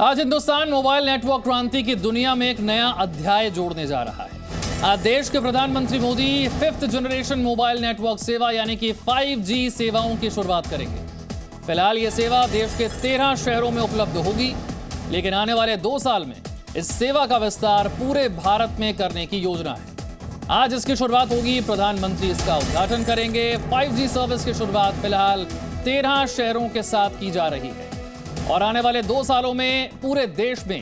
आज Hindustan mobile network क्रांति की दुनिया में एक नया अध्याय जोड़ने जा रहा है। आज देश के प्रधानमंत्री Modi 5th generation mobile network सेवा यानी कि 5G सेवाओं की शुरुआत करेंगे। फिलहाल ये सेवा देश के 13 शहरों में उपलब्ध होगी, लेकिन आने वाले 2 साल में इस सेवा का विस्तार पूरे भारत में करने की योजना है। आज इसकी शुरुआत होगी, प्रधानमंत्री इसका उद्घाटन करेंगे। 5G सर्विस की शुरुआत फिलहाल 13 शहरों के साथ की जा रही है और आने वाले 2 सालों में पूरे देश में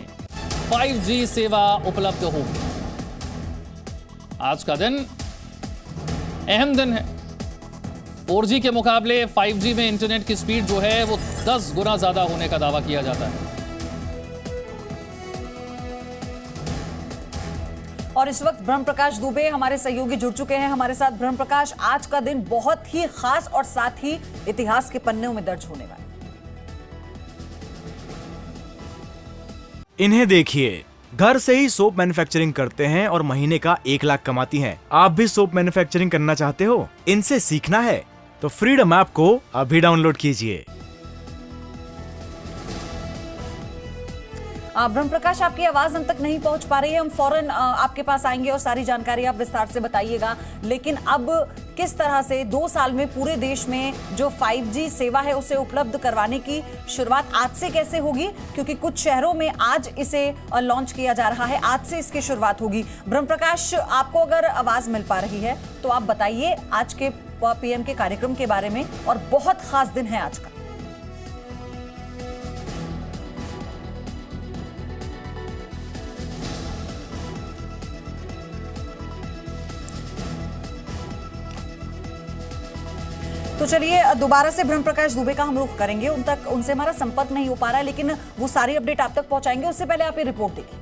5G सेवा उपलब्ध होगी। आज का दिन अहम दिन है। 4G के मुकाबले 5G में इंटरनेट की स्पीड जो है वो 10 गुना ज्यादा होने का दावा किया जाता है। और इस वक्त ब्रह्म प्रकाश दुबे हमारे सहयोगी जुड़ चुके हैं हमारे साथ। ब्रह्म प्रकाश, आज का दिन बहुत ही खास और साथ ही इतिहास के पन्नों में दर्ज होने वाला। इन्हें देखिए, घर से ही सोप मैन्युफैक्चरिंग करते हैं और महीने का 1 लाख कमाती हैं। आप भी सोप मैन्युफैक्चरिंग करना चाहते हो? इनसे सीखना है तो फ्रीडम ऐप को अभी डाउनलोड कीजिए। ब्रह्म प्रकाश, आपकी आवाज हम तक नहीं पहुंच पा रही है। हम फौरन आपके पास आएंगे और सारी जानकारी आप विस्तार से बताइएगा। लेकिन अब किस तरह से 2 साल में पूरे देश में जो 5G सेवा है उसे उपलब्ध करवाने की शुरुआत आज से कैसे होगी? क्योंकि कुछ शहरों में आज इसे लॉन्च किया जा रहा है, आज से इसकी शुरुआत होगी। ब्रह्म प्रकाश, आपको अगर आवाज मिल पा रही है तो आप बताइए आज के PM के कार्यक्रम के बारे में, और बहुत खास दिन है आज का। तो चलिए दोबारा से ब्रह्म प्रकाश दुबे का हम रुख करेंगे। उनसे हमारा संपर्क नहीं हो पा रहा है, लेकिन वो सारी अपडेट आप तक पहुंचाएंगे। उससे पहले आप ये रिपोर्ट देखिए।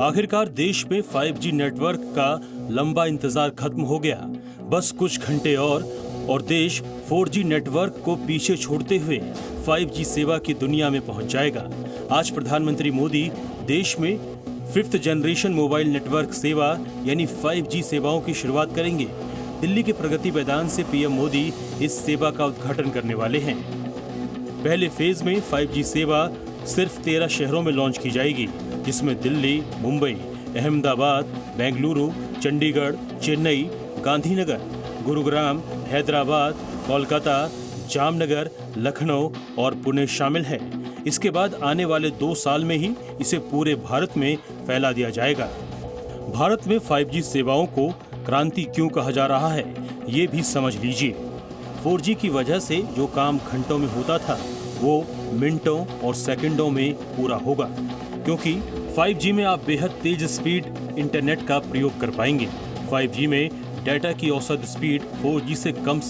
आखिरकार देश में 5G नेटवर्क का लंबा इंतजार खत्म हो गया। बस कुछ घंटे और देश 4G नेटवर्क को पीछे छोड़ते हुए 5G सेवा की दुनिया में पहुंच जाएगा। आज प्रधानमंत्री मोदी देश में 5th जनरेशन मोबाइल नेटवर्क सेवा यानी 5G सेवाओं की शुरुआत करेंगे। दिल्ली के प्रगति मैदान से PM मोदी इस सेवा का उद्घाटन करने वाले हैं। पहले फेज में 5G सेवा सिर्फ 13 शहरों में लॉन्च की जाएगी, जिसमें दिल्ली, मुंबई, अहमदाबाद, बेंगलुरु, चंडीगढ़, चेन्नई, गांधीनगर, गुरुग्राम, हैदराबाद, कोलकाता, जामनगर, लखनऊ और पुणे शामिल है। इसके बाद आने वाले 2 साल में ही इसे पूरे भारत में फैला दिया जाएगा। भारत में 5G सेवाओं को क्रांति क्यों कहा जा रहा है, ये भी समझ लीजिए। 4G की वजह से जो काम घंटों में होता था वो मिनटों और सेकंडों में पूरा होगा, क्योंकि 5G में आप बेहद तेज स्पीड इंटरनेट का प्रयोग कर पाएंगे। 5G में डाटा की औसत स्पीड 4G से कम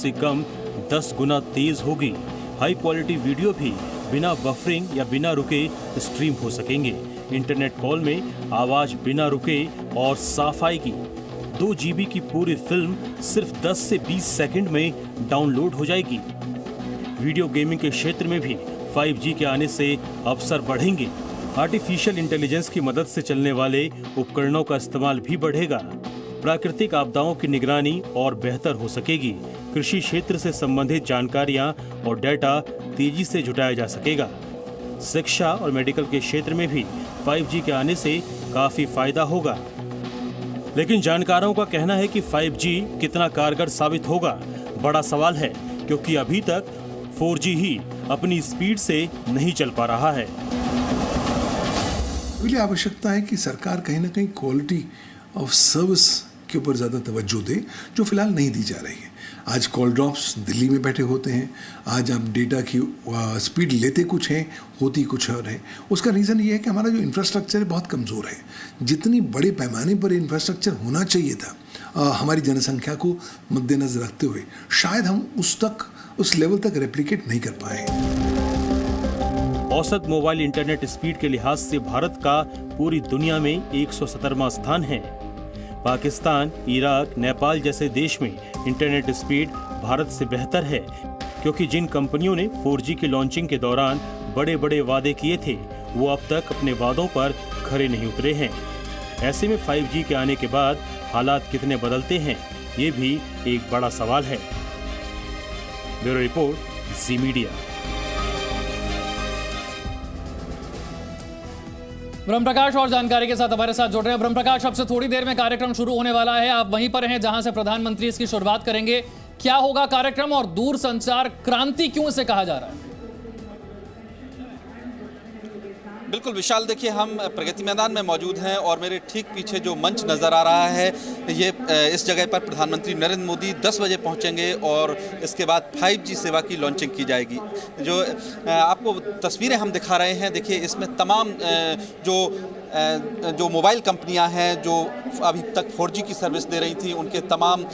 10 गुना तेज होगी। हाई क्वालिटी वीडियो भी बिना बफरिंग या बिना रुके स्ट्रीम हो सकेंगे। इंटरनेट कॉल में आवाज बिना रुके और साफ आएगी। 2 GB की पूरी फिल्म सिर्फ 10 से 20 सेकंड में डाउनलोड हो जाएगी। वीडियो गेमिंग के क्षेत्र में भी 5G के आने से अवसर बढ़ेंगे। आर्टिफिशियल इंटेलिजेंस की मदद से चलने वाले उपकरणों का इस्तेमाल भी बढ़ेगा। प्राकृतिक आपदाओं की निगरानी और बेहतर हो सकेगी। कृषि क्षेत्र से संबंधित जानकारियां और डेटा तेजी से जुटाया जा सकेगा। शिक्षा और मेडिकल के क्षेत्र में भी 5G के आने से काफी फायदा होगा। लेकिन जानकारों का कहना है कि 5G कितना कारगर साबित होगा, बड़ा सवाल है, क्योंकि अभी तक 4G ही अपनी स्पीड से नहीं चल पा रहा है। आवश्यकता है कि सरकार कहीं ना कहीं क्वालिटी ऑफ सर्विस के ऊपर ज़्यादा तवज्जो दे, जो फिलहाल नहीं दी जा रही है। आज कॉल ड्रॉप्स दिल्ली में बैठे होते हैं, आज आप डेटा की स्पीड लेते कुछ हैं, होती कुछ और है। उसका रीज़न ये है कि हमारा जो इंफ्रास्ट्रक्चर है बहुत कमज़ोर है। जितनी बड़े पैमाने पर इंफ्रास्ट्रक्चर होना चाहिए था हमारी जनसंख्या को मद्देनजर रखते हुए, शायद हम उस लेवल तक रेप्लिकेट नहीं कर पाए। औसत मोबाइल इंटरनेट स्पीड के लिहाज से भारत का पूरी दुनिया में 117वां स्थान है। पाकिस्तान, इराक, नेपाल जैसे देश में इंटरनेट स्पीड भारत से बेहतर है, क्योंकि जिन कंपनियों ने 4G की लॉन्चिंग के दौरान बड़े बड़े वादे किए थे वो अब तक अपने वादों पर खरे नहीं उतरे हैं। ऐसे में 5G के आने के बाद हालात कितने बदलते हैं, ये भी एक बड़ा सवाल है। ब्यूरो रिपोर्ट, जी मीडिया। ब्रह्म प्रकाश और जानकारी के साथ हमारे साथ जुड़ रहे हैं। ब्रह्म प्रकाश, अब से थोड़ी देर में कार्यक्रम शुरू होने वाला है, आप वहीं पर हैं जहां से प्रधानमंत्री इसकी शुरुआत करेंगे। क्या होगा कार्यक्रम और दूरसंचार क्रांति क्यों इसे कहा जा रहा है? बिल्कुल विशाल, देखिए हम प्रगति मैदान में मौजूद हैं और मेरे ठीक पीछे जो मंच नज़र आ रहा है, ये इस जगह पर प्रधानमंत्री नरेंद्र मोदी 10 बजे पहुंचेंगे और इसके बाद 5G सेवा की लॉन्चिंग की जाएगी। जो आपको तस्वीरें हम दिखा रहे हैं, देखिए इसमें तमाम जो मोबाइल कंपनियां हैं जो अभी तक 4G की सर्विस दे रही थी, उनके तमाम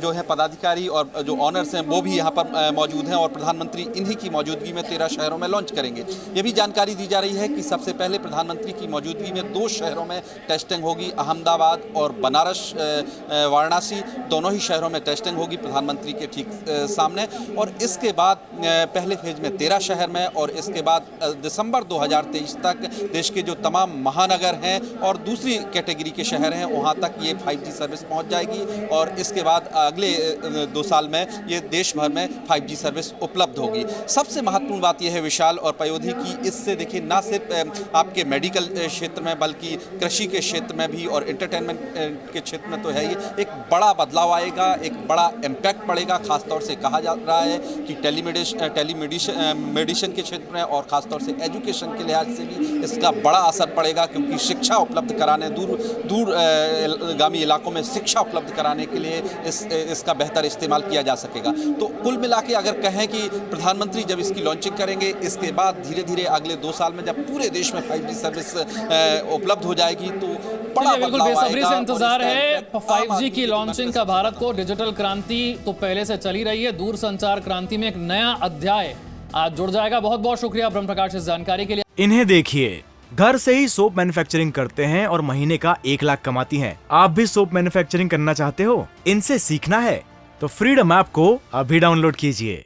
जो है पदाधिकारी और जो ऑनर्स हैं वो भी यहाँ पर मौजूद हैं और प्रधानमंत्री इन्हीं की मौजूदगी में 13 शहरों में लॉन्च करेंगे। ये भी जानकारी दी जा रही है कि सबसे पहले प्रधानमंत्री की मौजूदगी में 2 शहरों में टेस्टिंग होगी, अहमदाबाद और बनारस वाराणसी, दोनों ही शहरों में टेस्टिंग होगी प्रधानमंत्री के ठीक सामने। और इसके बाद पहले फेज में 13 शहर में और इसके बाद दिसंबर 2023 तक देश के जो तमाम महानगर हैं और दूसरी कैटेगरी के शहर हैं वहाँ तक ये 5G सर्विस पहुँच जाएगी और इसके बाद अगले 2 साल में ये देश भर में 5G सर्विस उपलब्ध होगी। सबसे महत्वपूर्ण बात यह है विशाल और पयोधी की इससे देखिए ना सिर्फ आपके मेडिकल क्षेत्र में बल्कि कृषि के क्षेत्र में भी और एंटरटेनमेंट के क्षेत्र में तो है ही एक बड़ा बदलाव आएगा, एक बड़ा इम्पैक्ट पड़ेगा। खासतौर से कहा जा रहा है कि टेलीमेडिसिन के क्षेत्र में और ख़ासतौर से एजुकेशन के लिहाज से भी इसका बड़ा असर पड़ेगा, क्योंकि शिक्षा उपलब्ध कराने दूरगामी इलाकों में शिक्षा उपलब्ध कराने के लिए इसका बेहतर इस्तेमाल किया जा सकेगा। तो कुल मिला के अगर कहें कि प्रधानमंत्री जब इसकी लॉन्चिंग करेंगे, इसके बाद धीरे धीरे अगले 2 साल में जब पूरे देश में 5G सर्विस उपलब्ध हो जाएगी तो बड़ा बिल्कुल बेसब्री से इंतजार है 5G की लॉन्चिंग का। भारत को डिजिटल क्रांति तो पहले से चली रही है, दूरसंचार क्रांति में एक नया अध्याय आज जुड़ जाएगा। बहुत बहुत शुक्रिया ब्रह्म प्रकाश इस जानकारी के लिए। इन्हें देखिए, घर से ही सोप मैन्युफैक्चरिंग करते हैं और महीने का 1 लाख कमाती हैं। आप भी सोप मैन्युफैक्चरिंग करना चाहते हो? इनसे सीखना है तो फ्रीडम ऐप को अभी डाउनलोड कीजिए।